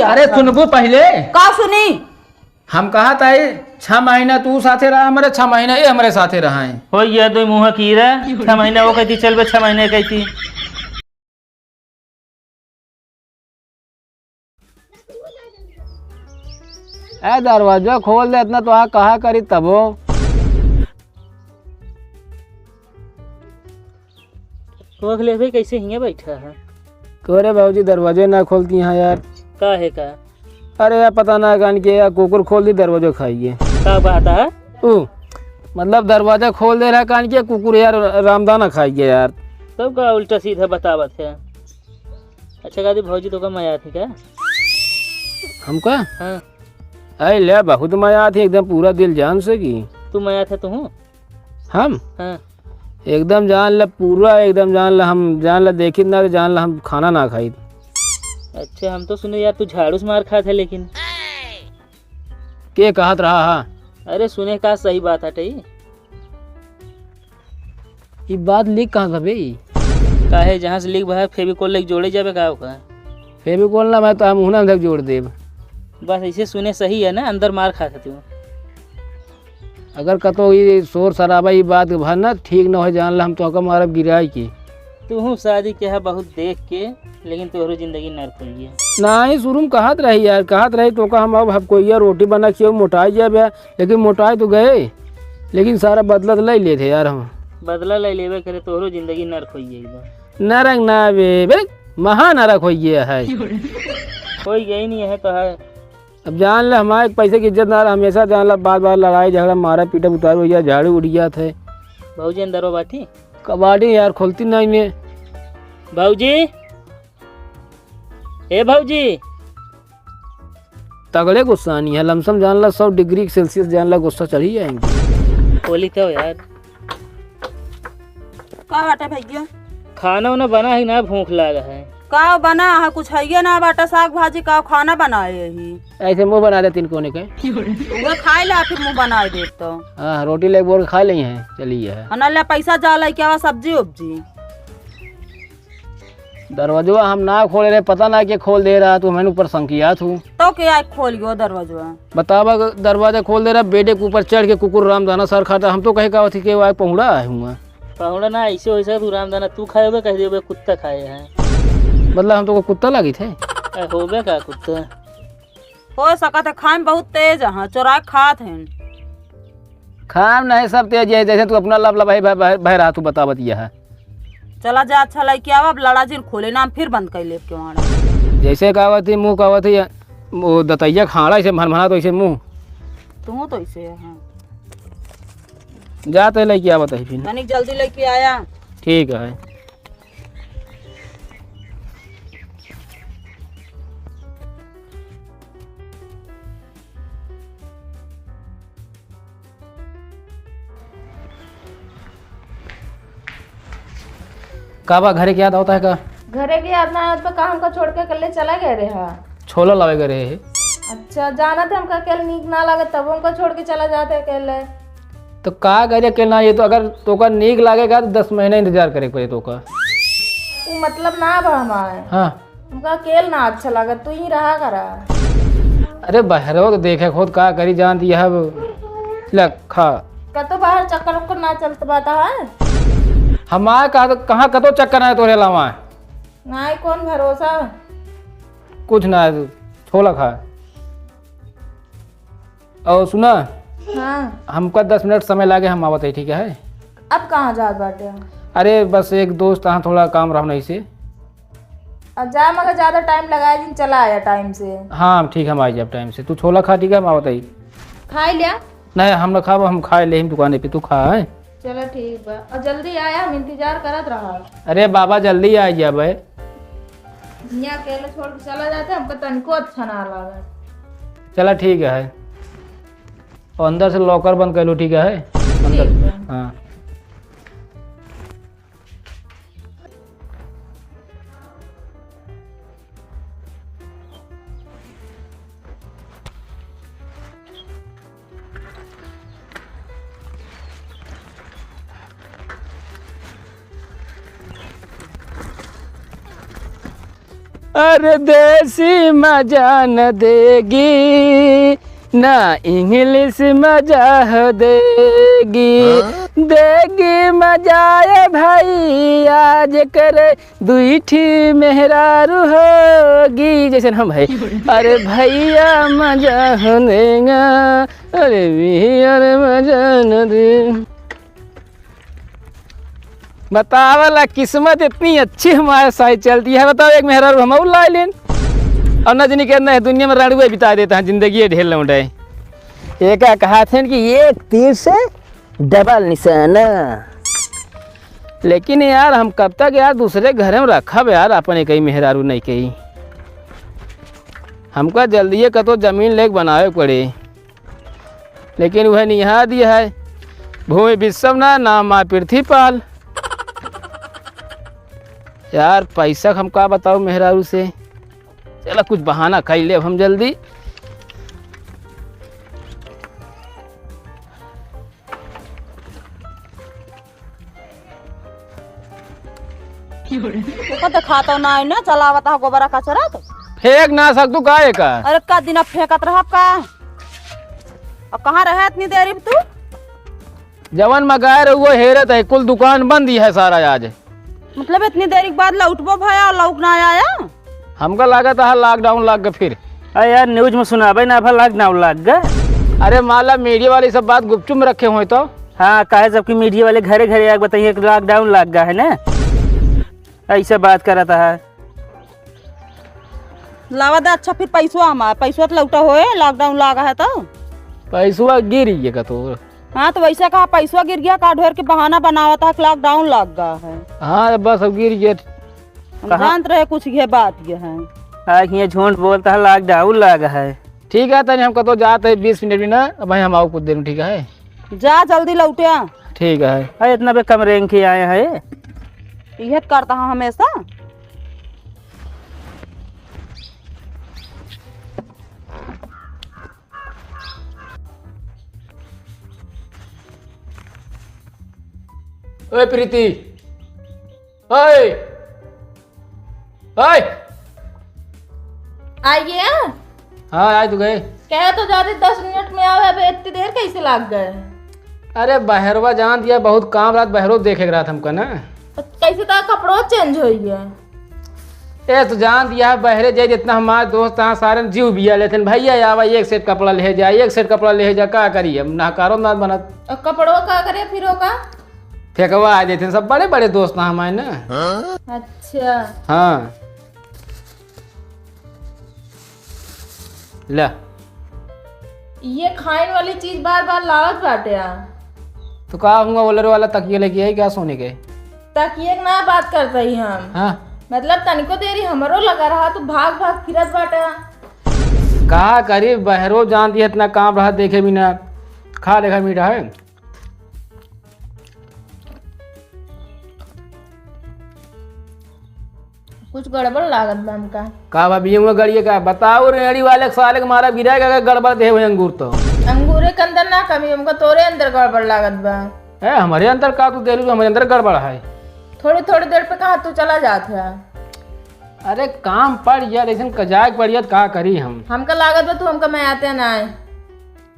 अरे सुनबो पहले का सुनी। हम कहा था 6 महीना तू साथे रहा हमारे 6 महीना ये हमारे साथे रहा है। हो गया दो मुँह कीरा 6 महीना वो कहती चल बे 6 महीने कहती। ए दरवाजा खोल दे इतना तो आ कहा करी तबो। वो अगले भाई कैसे हिंगे बैठा है। तोरे बाबूजी दरवाजे ना खोलती हैं यार। का है का अरे यार पता ना कान के यार कुकुर खोल दी दरवाजा खाइए। का बात है। मतलब दरवाजा खोल दे रहा कान के कुकुर यार रामदाना खाइए यार। तब का उल्टा सीधा बतावत है। अच्छा गादी भौजी तो का माया थी क्या। हमका हाँ अरे ले बहुत मजा आती एकदम पूरा दिल जान से की। तू माया था तू। हम हाँ एकदम जान ला पूरा एकदम जान ला हम जान ला देखी ना जान ला हम खाना ना खाई। अच्छा हम तो सुने यार तू झाड़ू से मार खा था लेकिन के कहत रहा हा? अरे सुने का सही बात हटे। ये बात लिख कहाँ था भाई। का है जहाँ से लिख बहा फेविकोल लेके जोड़े जाबे का होगा। फेविकोल ना मैं तो हम हुना तक जोड़ देब। बस ऐसे सुने सही है ना अंदर मार खा तू। अगर कतो ये शोर शराबा ये बात भर ना ठीक ना हो जान ला हम तो मारब गिराई की। तू शादी के है बहुत देख के लेकिन तोहरो जिंदगी नर्क हो गया। ना ही शुरू में कहत रही यार कहत रही तो का हम अब कोई यार रोटी बना के मोटाई जाए लेकिन मोटाई तो गए लेकिन सारा बदला तो ले लिए थे यार हम। बदला ले लेवे करे तोहरो जिंदगी नर्क हो गई एकदम। नरक ना बे महा नरक हो गया है। कोई गई नहीं है तो है। अब जान ले हमारे पैसे की इज्जत ना रहा हमेशा जान ला बार बार लड़ाई झगड़ा मारा पीटा उतार हो गया झाड़ू उड़ गया थे। भाजी अंदर हो बाटी कबाड़ी यार खोलती नहीं ने। भाजी ए भाजी तगड़े गुस्सा नहीं है लमसम जान ला 100 डिग्री सेल्सियस जान ला गुस्सा चढ़ी जाएंगे। खोली तो यार का बाटे भैया खाना वाना बना है ना भूख लगा है। का बना है कुछ है ना बाटा साग भाजी का खाना बनाए ही। ऐसे मुँह बना दे 3 कोने के वो खाए ला फिर मुँह बनाए दे तो। हाँ रोटी ले बोल खा ली है चलिए है। अनल पैसा जाला क्या सब्जी उब्जी। दरवाजा हम ना खोले रहे पता ना कि खोल दे रहा तो मैंने ऊपर संकिया थू तो क्या खोल गयो दरवाजा। बतावा दरवाजा खोल दे रहा बेडे के ऊपर चढ़ के कुकुर रामदाना सर खाता हम तो कहे का थी कि वो पहुँड़ा है हुआ पहुड़ा ना ऐसे वैसे तू रामदाना तू खाए हुए कह दे कुत्ता खाए हैं। मतलब हम तो कुत्ता लगी थे होबे का कुत्ता हो सकत है खाए में बहुत तेज है चोरा खात है। खाम नहीं सब तेज है जैसे तू अपना लब भाई बह रहा तू बता बतिया है। चला जा अच्छा लग क्या अब लड़ा जिन खोले ना फिर बंद कर ले क्यों। जैसे कहावत थी मुँह कहावत थी वो दतैया खाड़ा ऐसे भरभरा तो ऐसे मुँह तू तो ऐसे है। जाते लेके आ बताई फिर तनिक जल्दी लेके आया। ठीक है। काबा घरे क्या होता है का घरे के याद ना तो काम का छोड़ के कल चला गए रे। हाँ छोला लावे करे है। अच्छा जाना था हमका कल नीक ना लगे तब हमका छोड़ के चला जाते कल। तो का करे के ना ये तो अगर तो का नीक लागेगा तो 10 महीना इंतजार करे पड़े तो का वो मतलब ना बा हमारे। हाँ हमका केल ना अच्छा लगा तू ही रहा करा। अरे बहरो तो देखे खुद का करी जानती है लग खा कतो बाहर चक्कर उक्कर ना चलता बाता है। हमारे कहाँ कतो चक्कर है तोरे अलावा ना कौन भरोसा। कुछ ना है छोला खा। और सुना हाँ हमको 10 मिनट समय लागे हम आवत है ठीक है। अब कहाँ जात बाटे। अरे बस एक दोस्त यहाँ थोड़ा काम रहा नहीं से। अब जा मगर ज्यादा टाइम लगाए दिन चला आया टाइम से। हाँ ठीक है हम आई जब टाइम से तू छोला खा ठीक है हम आवत है। खा लिया नहीं हम ना खा हम खाए ले दुकाने पे तू खा है। चलो ठीक बा और जल्दी आया हम इंतजार करत रहा। अरे बाबा जल्दी आ जा भाई। यहाँ अकेले छोड़ के चला जाते हमको तनको अच्छा ना लगा। चला ठीक है और अंदर से लॉकर बंद कर लो ठीक है अंदर। ठीक है। हाँ अरे देसी मजा न देगी ना इंग्लिश मजा देगी, देगी मजा भाई आज करे दुईठी मेहरारू होगी। जैसे हम भाई अरे भैया मजा देगा, अरे भैया मजा न दे। बतावला किस्मत इतनी अच्छी हमारे साथ चलती है। बताओ एक मेहरारू हम और ला लें और न जानी कहना है दुनिया में रणुए बिता देता है जिंदगी ढेर लौटाए। एक कहा थे कि एक तीर से डबल निशाना। लेकिन यार हम कब तक यार दूसरे घर में रखब यार अपने कहीं मेहरारू नहीं कही। हमको जल्दी कतो जमीन लेके बनावे पड़े, लेकिन वह निहा दिया है भूमि विश्व ना माँ पृथ्वी पाल। यार पैसा हम का बताओ मेहरारू से, चलो कुछ बहाना कर ले हम जल्दी। तो दिखाता ना है ना चलावता है गोबरा कचरा तो फेंक ना सकतू काहे का। अरे का दिन फेंकत रह का। अब कहाँ रहे इतनी देरी तू? जवन मगाए वो हेरत है, कुल दुकान बंद ही है सारा आज। मतलब इतनी देरी के बाद लौटबो भया और लौट ना आया? हमका लागत है लॉकडाउन लग गया फिर। अरे यार न्यूज में सुनाबे ना लॉकडाउन लग गया। अरे माला मीडिया वाले सब बात गुपचुप में रखे हुए तो। हाँ काहे जबकि मीडिया वाले घरे घरे आके बताइए लॉकडाउन लग गया है ना, ऐसे बात कर रहा था। लावा दे अच्छा फिर पैसवा हमारा पैसवा तो लौटा होए लॉकडाउन लगा है तो। पैसवा गिर गया का तो। हाँ तो वैसे कहा पैसवा गिर गया का ढेर के बहाना बनावा था कि लॉकडाउन लग गया है। हाँ बस अब गिर गया। हम जानते रहे कुछ ये बात ये है। ये झूठ बोलता है लॉकडाउन लगा है। ठीक है तनी हम कतो जाते है 20 मिनट में ना, भाई हम आओ कुछ देर में। ठीक है जा जल्दी लौटे आ। ठीक है। अरे इतना बे कम रैंक के आए हैं। यह करता है हमेशा। ओए प्रीति, ओए ओए आइए। हाँ आज तो गए। कह तो जाते 10 मिनट में आओ, अबे इतनी देर कैसे लग गए? अरे बहरवा जान दिया बहुत काम रात बहरो देखे रात हमका ना। तो कैसे तो कपड़ों चेंज हो गया? ए तो जान दिया बहरे जाए जितना हमारे दोस्त यहाँ सारे जीव बिया लेते भैया आवा एक सेट कपड़ा ले जाए, एक सेट कपड़ा ले जा का करिए हम नाकारो ना बनत। और कपड़ों का करे फिर होगा? फेंकवा आ देते सब बड़े बड़े दोस्त ना हमारे ना। अच्छा हाँ ला ये खाने वाली चीज बार बार लावत बाटे आ। तो कहा हूँ बोलर वाला तकिया लेके आई क्या सोने के? ताकि ना बात करते ही हम। हाँ मतलब तनिको देरी हमरो लगा रहा तो भाग भाग फिरत बाटा। कहा करी बहरो जान दिया इतना काम रहा देखे बिना। खा देखा मीठा है। कुछ गड़बड़ लागत बा हमका। कहा भाभी हुआ गड़िए का बताओ रेड़ी वाले साले के मारा गिराएगा गड़बड़ दे हुए अंगूर तो। अंगूरे के अंदर ना कमी हमका, तोरे अंदर गड़बड़ लागत बा। है हमारे अंदर का तू दे लू हमारे अंदर गड़बड़ है। थोड़ी थोड़ी देर पे कहाँ तू चला जात है? अरे काम पड़ गया लेकिन कजाक पड़ गया कहा करी हम। हमका लागत बा तू हमका मैं आते ना आए।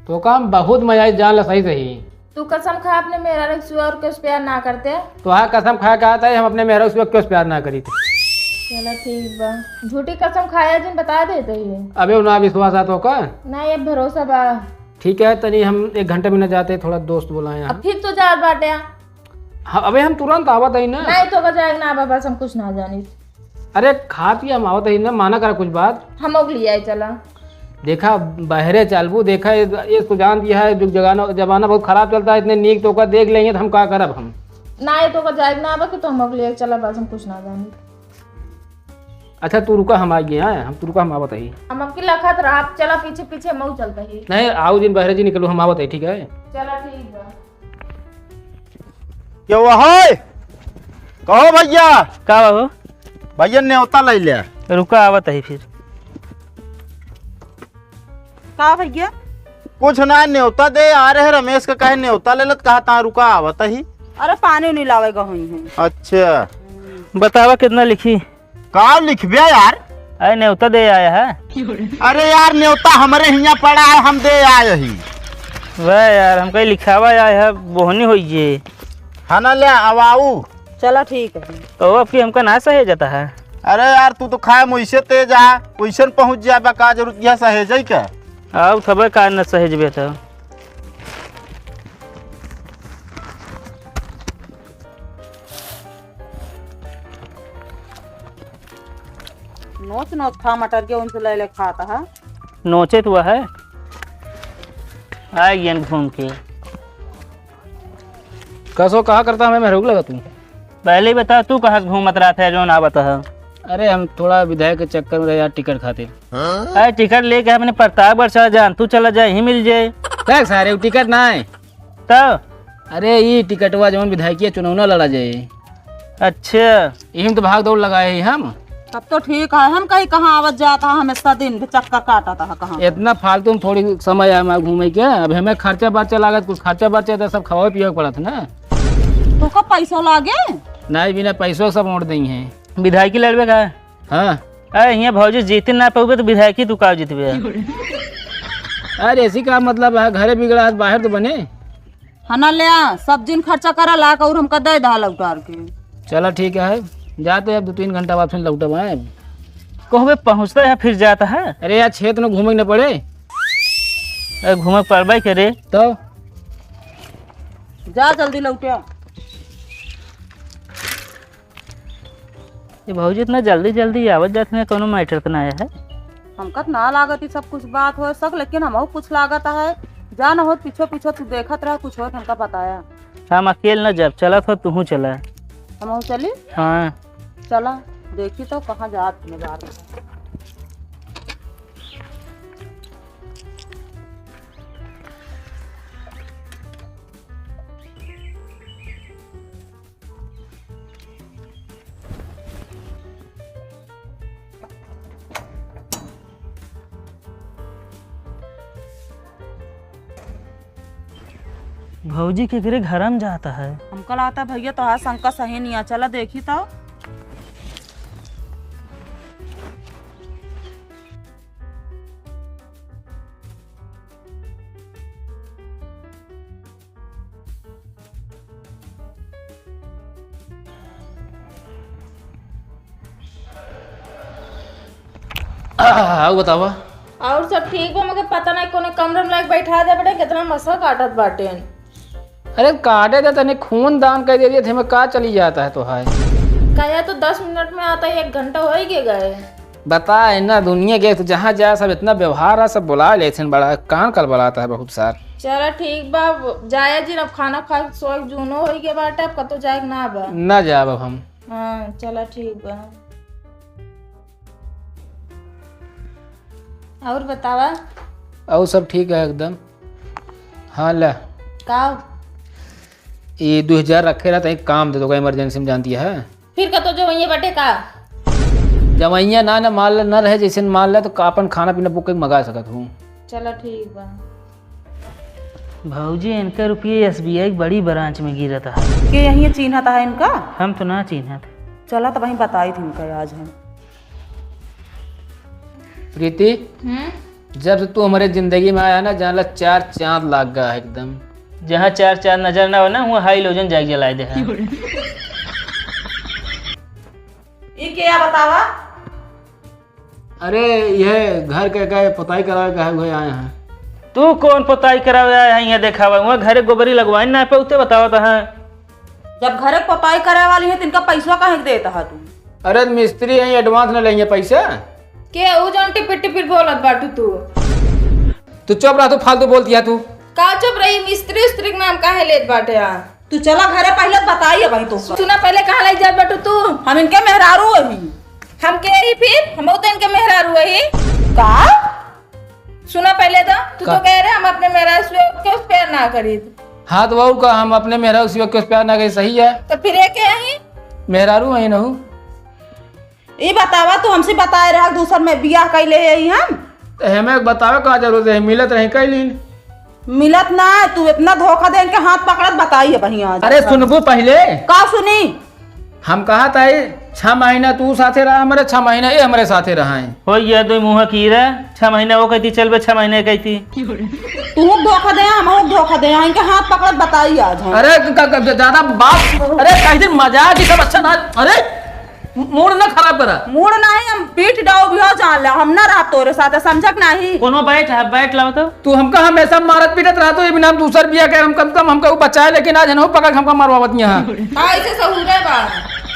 तो काम बहुत मजा जान ला सही सही। तू कसम खा अपने मेरा रखसुआ और कुछ प्यार ना करते। तो हाँ कसम खाया कहा था हम अपने मेहरा उस वक्त क्यों प्यार ना करी थे। चलो ठीक बा, झूठी कसम खाया जिन बता देते ही। अबे ना विश्वास आता का ना ये भरोसा बा। ठीक है तनी हम 1 घंटे में न जाते थोड़ा दोस्त बुलाए अब फिर तो जा बाटे। हाँ अबे हम तुरंत आवत ही ना। नहीं तो जाएगा ना बाबा, हम कुछ ना जानी। अरे खा पिया हम आवत ही ना माना करा कुछ बात। हम ओग लिया चला। देखा बहरे चलबू देखा ये तो जान दिया है जो जमाना बहुत खराब चलता है इतने नीक तो का देख लेंगे तो हम क्या करब हम। ना ये तो जाएगा ना बाबा कि तो हम ओग लिया चला बस, हम कुछ ना जानी। अच्छा तू रुका हम आ गए हैं हम तू रुका हम आवत ही। हम अब की लखत रहा चला पीछे पीछे मऊ चलता ही। नहीं आओ दिन बहरे जी निकलो हम आवत है ठीक है। चला ठीक बा। क्या हुआ है? कहो भैया। का हो भैया न्योता ले लिया। रुका आवत है फिर। का भैया? कुछ ना न्योता दे आ रहे रमेश का कहे न्योता ले लत कहा ता रुका आवत ही। अरे पानी नहीं लावेगा हुई है। अच्छा बतावा कितना लिखी? का लिखबे यार? अरे न्योता दे आया है। अरे यार न्योता हमारे यहाँ पड़ा है, हम दे आए ही। वह यार हमको लिखावा आया है, बोहनी हुई ये है ना, ले आवाऊ। चला ठीक है। तो अब की हमका ना सहे जाता है। अरे यार तू तो खाए मुझसे तेज आ, वैसे पहुँच जाए बा, का जरूरत है सहेज क्या। अब खबर का न सहेजबे तो नोच नोच खा मटर के उनसे ले ले खाता है। नोचे तो है आ गया घूम के। कसो कहा करता हमें मेहरूक लगा तू। पहले ही बता तू कहाँ घूमत रहा था जो ना बता। अरे हम थोड़ा विधायक के चक्कर में रहे यार, टिकट खातिर। अरे टिकट लेके अपने प्रतापगढ़ चला जान, तू चला जाए ही मिल जाए। क्या सारे वो टिकट ना है। तब अरे ये टिकटवा जवन विधायकीय चुनाव लड़ा जाए, अच्छा यही में तो भाग दौड़ लगाए ही हम। तब तो ठीक है। हम कहीं कहाँ आवत जाता है, हमेशा दिन भी चक्कर काटा था कहाँ। इतना फालतू में थोड़ी समय आया हमारे घूमे के, अब हमें खर्चा बर्चा लागत, कुछ खर्चा बर्चा था, सब खवा पिया पड़ा था ना। तो का पैसा लागे? नहीं बिना पैसों सब मोड़ दी हैं। विधायकी लड़बे का। हाँ अरे यहाँ भौजी जीते ना पाओगे तो विधायकी तू का जीतबे। अरे ऐसी का मतलब है, घरे बिगड़ा है बाहर तो बने। है ना, ले आ सब दिन खर्चा करा ला और हमका दे दा लौटार के। चलो ठीक है, जाते हैं अब 2-3 घंटा बाद फिर लौटब आए। कहबे पहुँचता है फिर जाता है। अरे यार क्षेत्र में घूमे न पड़े अरे घूमे पड़बे करे तो। जा जल्दी लौटिया। ये भौजी इतना जल्दी जल्दी आवत जाते हैं, कोनो मैटर तो ना आया है। हमका तो ना लागत ही सब कुछ बात हो सक, लेकिन हम कुछ लागत है। जा न हो पीछे पीछे तू देखत रहा, कुछ हो हमका बताया। हम अकेले न जब चला था तू चला। हम चली। हाँ चला देखी तो कहाँ जात में जा रहे। भौजी के घरे घर में जाता है। हमका लगता है भैया तो हाँ शंका सही नहीं है। चला देखी तो। आओ बतावा। और सब ठीक बा, मगर पता नहीं कोने कमरे में लाके बैठा दे बेटे, कितना मसा काटत बाटे। अरे काटे थे तने खून दान कर दे दिए थे, में का चली जाता है तो है। कहे तो 10 मिनट में आता है, 1 घंटा हो ही गए। बता ना दुनिया के तो जहाँ जाए सब इतना व्यवहार है, सब बुला लेते हैं, बड़ा कान कल बुलाता है बहुत सार। चलो ठीक बा, जाए जी अब खाना खा के सोए जूनो हो गए बाटे, अब कतो जाए ना बा। ना जाब अब हम। हाँ चलो ठीक बा। और बतावा। और सब ठीक है एकदम। हाँ ला का ये 2000 रखे रहता, एक काम दे दो इमरजेंसी में, जानती है। फिर कतो जो वही बटे का जवैया ना मान न रहे, जैसे मान ले तो अपन खाना पीना बुक करके मंगा सकत हूँ। चलो ठीक बा। भौजी इनका रुपये SBI की बड़ी ब्रांच में गिरा था। के यही चिन्ह था इनका। हम तो ना चिन्हत। चला तो वहीं बताई थी इनका आज है। प्रीति जब से तू हमारे जिंदगी में आया ना, जान ला 4 चांद लाग गया है एकदम। जहाँ 4 चार नजर ना हो ना, वहाँ हाइलोजन जाग जलाए दे है। ये क्या बतावा। अरे यह घर के पताई करा के हुए आए हैं। तू कौन पोताई करावे आया है यहाँ देखावा, वहाँ घरे गोबरी लगवाई ना पे उते बतावा तो है। जब घरे पोताई करे वाली है तो इनका पैसा कहीं देता है तू। अरे मिस्त्री है, एडवांस न लेंगे पैसा। के ऊ जौन टिपिर टिपिर बोलत बाटू तू चुप रहा, तू फालतू बोलती है तू। का चुप रही, मिस्त्री उस्त्री के नाम काहे लेत बाटे। तू चला घरे पहले बताइए भाई तो। सुना पहले कहाँ ले जात बाटू तू। हम इनके मेहरारू अभी। हम के ही फिर हम तो इनके मेहरारू ही का सुना पहले तो तो कह रहे हम अपने मेहरारू से क्यों प्यार ना करी। हाँ तो का हम अपने मेहरारू से क्यों प्यार ना करें, सही है। तो फिर ये क्या है, मेहरारू है ना। ये बतावा तू हमसे बताए रहा दूसर में बियाह कैले है हम। तो हमें बतावे का जरूरत है, मिलत रहे कैलीन। मिलत ना, तू इतना धोखा दे इनके हाथ पकड़त बताइए भैया। अरे सुनबो पहले का सुनी। हम कहा था 6 महीना तू साथे रहा हमारे, 6 महीना ये हमारे साथे रहा है। हो गया दो मुँह कीरा, 6 महीना वो कहती चल बे, 6 महीने कहती। तू धोखा दे, हम धोखा दे, इनके हाथ पकड़ बताई आज हम। अरे ज्यादा बात, अरे कहीं दिन मजाक ही सब अच्छा ना, अरे मूड ना खराब करा। मूड नहीं, हम पीठ डाउ भी हो जान ले, हम ना रहा तोरे साथ, समझक नहीं। कोनो बैठ लाओ तो। तू हमका हमेशा मारत पीटत रहा, तो ये बिना दूसर बिया के हम कम कम हमका वो बचाए, लेकिन आज है पकड़ हमका मारवावत यहाँ। हाँ ऐसे सहूरे बा।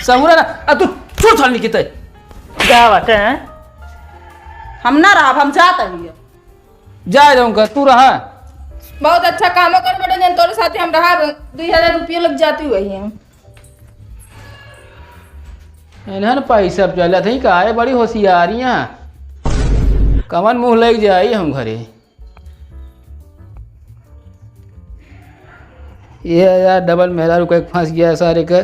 सहूरा ना तू छू छल निकते क्या बात है? हम ना रहा, हम जाते ही जाए जाऊंगा, तू रहा बहुत अच्छा काम कर बेटा, जन तोरे साथे हम रहा 2000 रुपये लग जाती वही है। इन्हन पैसा चला थी का है, बड़ी होशियारियाँ, कमन मुंह लग जाई हम घरे। ये यार डबल मेहरा रुका फंस गया सारे का।